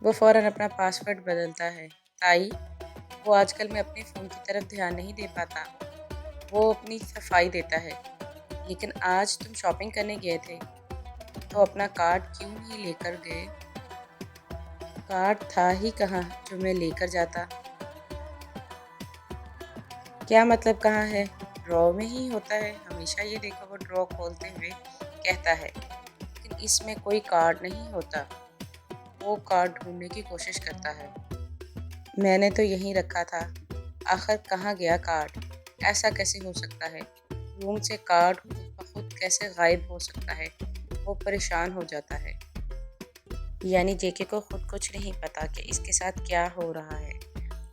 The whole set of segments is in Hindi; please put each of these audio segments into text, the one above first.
वो फ़ौरन अपना पासवर्ड बदलता है। ताई, वो आजकल मैं अपने फ़ोन की तरफ ध्यान नहीं दे पाता। वो अपनी सफाई देता है। लेकिन आज तुम शॉपिंग करने गए थे, तो अपना कार्ड क्यों नहीं लेकर गए? कार्ड था ही कहाँ जो मैं लेकर जाता। क्या मतलब कहाँ है? ड्रॉ में ही होता है। हमेशा ये देखो, वो ड्रॉ खोलते हुए कहता है। लेकिन इसमें कोई कार्ड नहीं होता। वो कार्ड ढूंढने की कोशिश करता है। मैंने तो यहीं रखा था। आखिर कहाँ गया कार्ड? ऐसा कैसे हो सकता है? रूम से कार्ड खुद ब खुद कैसे गायब हो सकता है? वो परेशान हो जाता है। यानी जेके को खुद कुछ नहीं पता कि इसके साथ क्या हो रहा है।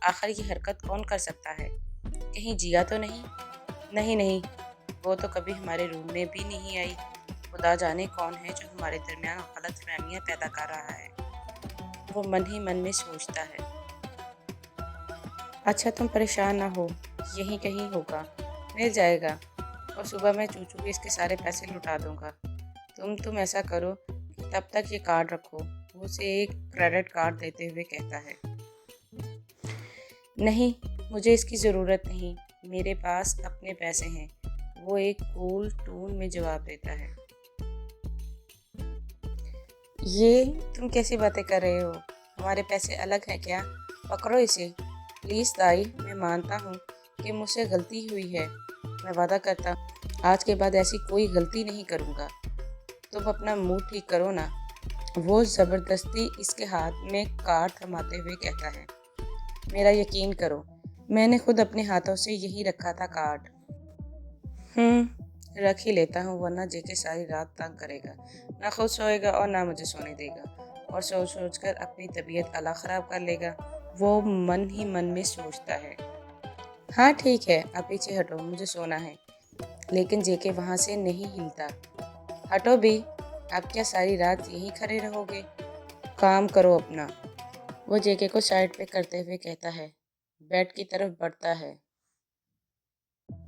आखिर ये हरकत कौन कर सकता है? कहीं जिया तो नहीं? नहीं नहीं, वो तो कभी हमारे रूम में भी नहीं आई। खुदा जाने कौन है जो हमारे दरमियान गलतफहमियां पैदा कर रहा है। वो मन ही मन में सोचता है। अच्छा तुम परेशान ना हो, यहीं कहीं होगा, मिल जाएगा। और सुबह मैं चूचू के इसके सारे पैसे लुटा दूंगा। तुम ऐसा करो कि तब तक ये कार्ड रखो। वो उसे एक क्रेडिट कार्ड देते हुए कहता है। नहीं, मुझे इसकी ज़रूरत नहीं, मेरे पास अपने पैसे हैं। वो एक कूल टून में जवाब देता है। ये तुम कैसी बातें कर रहे हो? हमारे पैसे अलग हैं क्या? पकड़ो इसे। प्लीज़ ताई, मैं मानता हूँ कि मुझसे गलती हुई है। मैं वादा करता हूँ आज के बाद ऐसी कोई गलती नहीं करूँगा। तुम अपना मुंह ठीक करो ना। वो ज़बरदस्ती इसके हाथ में कार्ड थमाते हुए कहता है। मेरा यकीन करो, मैंने खुद अपने हाथों से यही रखा था कार्ड। रख ही लेता हूँ, वरना जेके सारी रात तंग करेगा। ना खुद सोएगा और ना मुझे सोने देगा। और सोच सोच कर अपनी तबीयत अल्लाह ख़राब कर लेगा। वो मन ही मन में सोचता है। हाँ ठीक है, आप पीछे हटो, मुझे सोना है। लेकिन जेके वहाँ से नहीं हिलता। हटो भी, आप क्या सारी रात यहीं खड़े रहोगे? काम करो अपना। वो जेके को साइड पे करते हुए कहता है। बेड की तरफ बढ़ता है।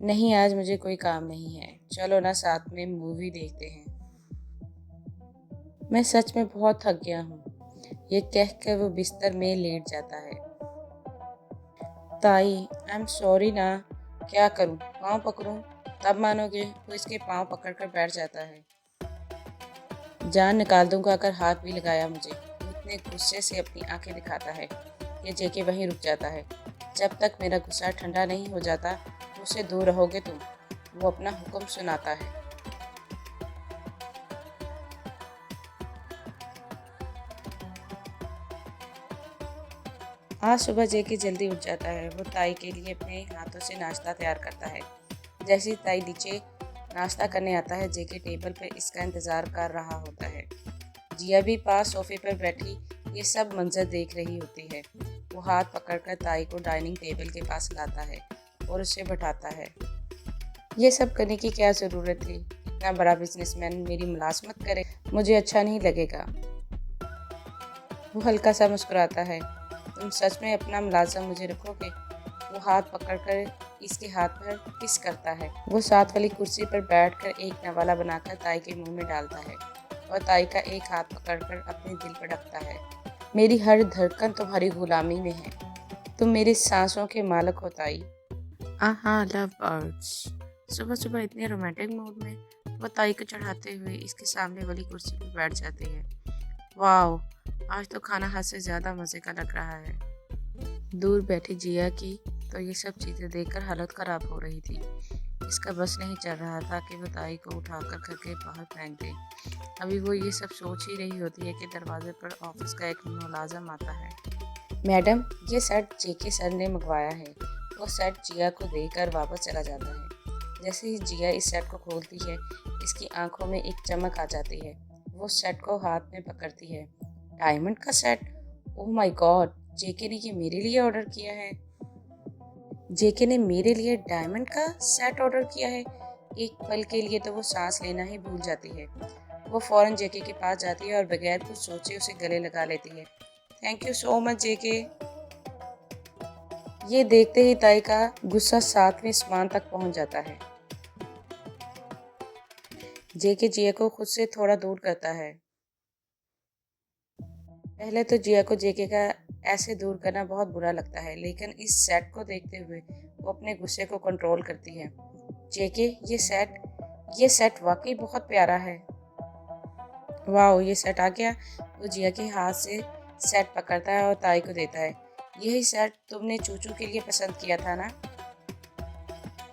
नहीं, आज मुझे कोई काम नहीं है। चलो ना साथ में मूवी देखते हैं। मैं सच में बहुत थक गया हूँ। ये कह कर वो बिस्तर में लेट जाता है। ताई, आई एम सॉरी ना। क्या करूँ, पाँव पकड़ूं? तब मानोगे? वो इसके पाँव पकड़कर बैठ जाता है। जान निकाल दूंगा अगर हाथ भी लगाया मुझे। वो इतने गुस्से से अपनी आंखें दिखाता है कि जेके वहीं रुक जाता है। जब तक मेरा गुस्सा ठंडा नहीं हो जाता, मुझसे दूर रहोगे तुम। वो अपना हुक्म सुनाता है। आज सुबह जेके जल्दी उठ जाता है। वो ताई के लिए अपने हाथों से नाश्ता तैयार करता है। जैसे ही ताई नीचे नाश्ता करने आता है, जेके टेबल पर इसका इंतज़ार कर रहा होता है। जिया भी पास सोफे पर बैठी ये सब मंजर देख रही होती है। वो हाथ पकड़कर ताई को डाइनिंग टेबल के पास लाता है और उसे बैठाता है। ये सब करने की क्या ज़रूरत थी? इतना बड़ा बिजनेसमैन मेरी मुलाजमत करे, मुझे अच्छा नहीं लगेगा। वो हल्का सा मुस्कुराता है। तुम सच में अपना मुलाज़म मुझे रखोगे? वो हाथ पकड़कर इसके हाथ पर किस करता है। वो साथ वाली कुर्सी पर बैठकर एक नवाला बनाकर ताई के मुंह में डालता है और ताई का एक हाथ पकड़कर अपने दिल पर रखता है। मेरी हर धड़कन तुम्हारी गुलामी में है। तुम मेरी सांसों के मालिक हो ताई। हाँ, लव बर्ड्स। सुबह सुबह इतने रोमांटिक मूड में वो ताई को चढ़ाते हुए इसके सामने वाली कुर्सी पर बैठ जाती है। वाह, आज तो खाना हद से ज़्यादा मज़े का लग रहा है। दूर बैठी जिया की तो ये सब चीज़ें देखकर हालत ख़राब हो रही थी। इसका बस नहीं चल रहा था कि वो ताई को उठाकर घर के बाहर फेंक दे। अभी वो ये सब सोच ही रही होती है कि दरवाजे पर ऑफिस का एक मुलाजिम आता है। मैडम, ये सेट जेके सर ने मंगवाया है। वो सेट जिया को देकर वापस चला जाता है। जैसे ही जिया इस सेट को खोलती है, इसकी आंखों में एक चमक आ जाती है। वो सेट को हाथ में पकड़ती है। डायमंड का सेट? ओह माय गॉड, जेके ने ये मेरे लिए ऑर्डर किया है। जेके ने मेरे लिए डायमंड का सेट ऑर्डर किया है। एक पल के लिए तो वो सांस लेना ही भूल जाती है। वो फौरन जेके के पास जाती है और बगैर कुछ सोचे उसे गले लगा लेती है। थैंक यू सो मच जेके। ये देखते ही ताई का गुस्सा 7वें आसमान तक पहुंच जाता है। जेके जिया को खुद से थोड़ा दूर करता है। पहले तो जिया को जेके का ऐसे दूर करना बहुत बुरा लगता है, लेकिन इस सेट को देखते हुए वो अपने गुस्से को कंट्रोल करती है। जेके, ये सेट वाकई बहुत प्यारा है। वाह, ये सेट आ गया। वो जिया के हाथ से सेट पकड़ता है और ताई को देता है। यही सेट तुमने चूचू के लिए पसंद किया था ना?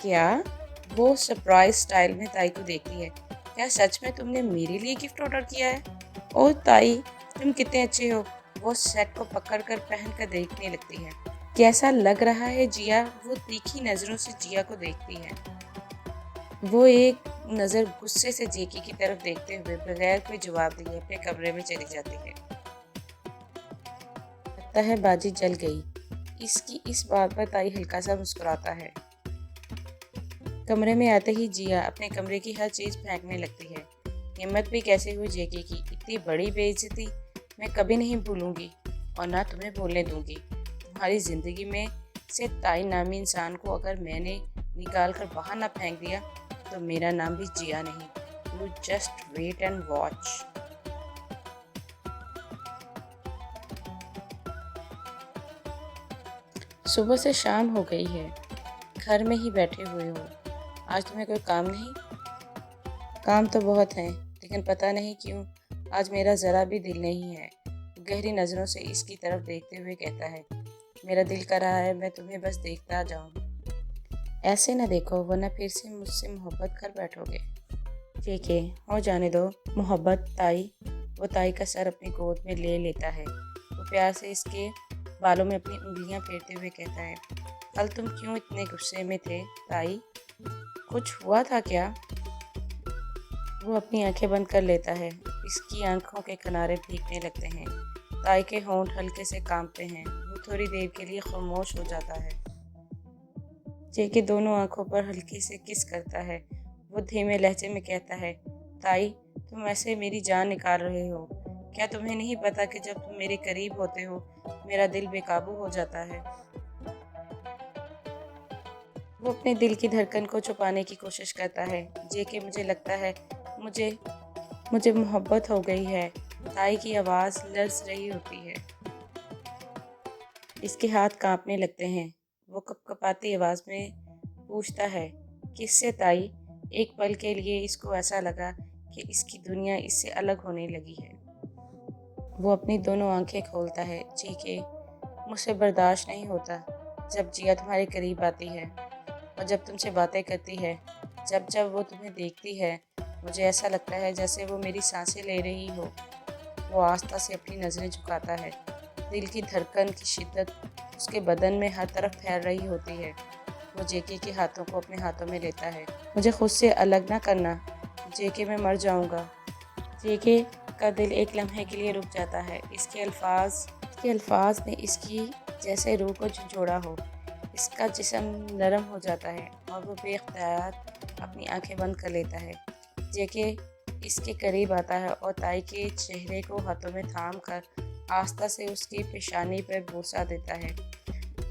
क्या? वो सरप्राइज स्टाइल में ताई को देखती है। क्या सच में तुमने मेरे लिए गिफ्ट ऑर्डर किया है? ओ ताई, तुम कितने अच्छे हो। वो सेट को पकड़कर पहनकर देखने लगती है। कैसा लग रहा है जिया? वो तीखी नजरों से जिया को देखती है। वो एक नज़र गुस्से से जेकी की तरफ देखते हुए बगैर कोई जवाब दिए अपने कमरे में चली जाती है। लगता है बाजी जल गई। इसकी इस बात पर ताई हल्का सा मुस्कुराता है। कमरे में आते ही जिया अपने कमरे की हर चीज़ फेंकने लगती है। हिम्मत भी कैसे हुई जेकी की, इतनी बड़ी बेइज्जती मैं कभी नहीं भूलूंगी और ना तुम्हें भूलने दूंगी। तुम्हारी ज़िंदगी में से ताई नामी इंसान को अगर मैंने निकाल कर बाहर ना फेंक दिया तो मेरा नाम भी जिया नहीं। You just wait and watch. सुबह से शाम हो गई है, घर में ही बैठे हुए हो। आज तुम्हें कोई काम नहीं? काम तो बहुत है, लेकिन पता नहीं क्यों आज मेरा ज़रा भी दिल नहीं है। गहरी नज़रों से इसकी तरफ देखते हुए कहता है, मेरा दिल कर रहा है मैं तुम्हें बस देखता जाऊं। ऐसे न देखो, वरना फिर से मुझसे मोहब्बत कर बैठोगे। ठीक है, हो जाने दो मोहब्बत ताई। वो ताई का सर अपनी गोद में ले लेता है। वो प्यार से इसके बालों में अपनी उंगलियां फेरते हुए कहता है, कल तुम क्यों इतने गुस्से में थे ताई? कुछ हुआ था क्या? वो अपनी आंखें बंद कर लेता है। इसकी आंखों के किनारे भीगने लगते हैं। ताई के होंठ हल्के से कांपते हैं। वो थोड़ी देर के लिए खामोश हो जाता है। जेके दोनों आंखों पर हल्के से किस करता है। वो धीमे लहजे में कहता है, ताई तुम ऐसे मेरी जान निकाल रहे हो। क्या तुम्हें नहीं पता कि जब तुम मेरे करीब होते हो मेरा दिल बेकाबू हो जाता है? वो अपने दिल की धड़कन को छुपाने की कोशिश करता है। जेके, मुझे लगता है मुझे मुझे मोहब्बत हो गई है। ताई की आवाज़ लर्ज रही होती है। इसके हाथ कांपने लगते हैं। वो कपकपाती आवाज़ में पूछता है, किससे ताई? एक पल के लिए इसको ऐसा लगा कि इसकी दुनिया इससे अलग होने लगी है। वो अपनी दोनों आंखें खोलता है। जेके, मुझसे बर्दाश्त नहीं होता जब जिया तुम्हारे करीब आती है और जब तुमसे बातें करती है। जब जब वो तुम्हें देखती है मुझे ऐसा लगता है जैसे वो मेरी सांसें ले रही हो। वो आस्था से अपनी नज़रें झुकाता है। दिल की धड़कन की शिद्दत उसके बदन में हर तरफ फैल रही होती है। वो जेके के हाथों को अपने हाथों में लेता है। मुझे खुद से अलग ना करना जेके, मैं मर जाऊंगा। जेके का दिल एक लम्हे के लिए रुक जाता है। इसके अल्फाज ने इसकी जैसे रूह को झंझोड़ा हो। इसका जिस्म नरम हो जाता है और वो बेख्तियार अपनी आंखें बंद कर लेता है। जेके इसके करीब आता है और ताई के चेहरे को हाथों में थाम कर आस्था से उसकी पेशानी पर बोसा देता है।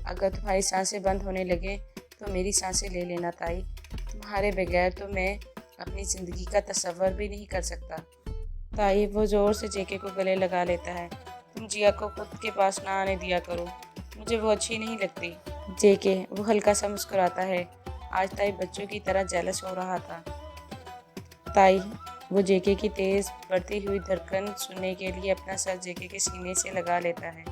अगर तुम्हारी सांसें बंद होने लगे तो मेरी सांसें ले लेना ताई। तुम्हारे बगैर तो मैं अपनी ज़िंदगी का तसव्वुर भी नहीं कर सकता। ताई वो ज़ोर से जेके को गले लगा लेता है। तुम जिया को खुद के पास ना आने दिया करो, मुझे वो अच्छी नहीं लगती। जेके वो हल्का सा मुस्कुराता है। आज ताई बच्चों की तरह जेलस हो रहा था। ताई वो जेके की तेज़ बढ़ती हुई धड़कन सुनने के लिए अपना सर जेके के सीने से लगा लेता है।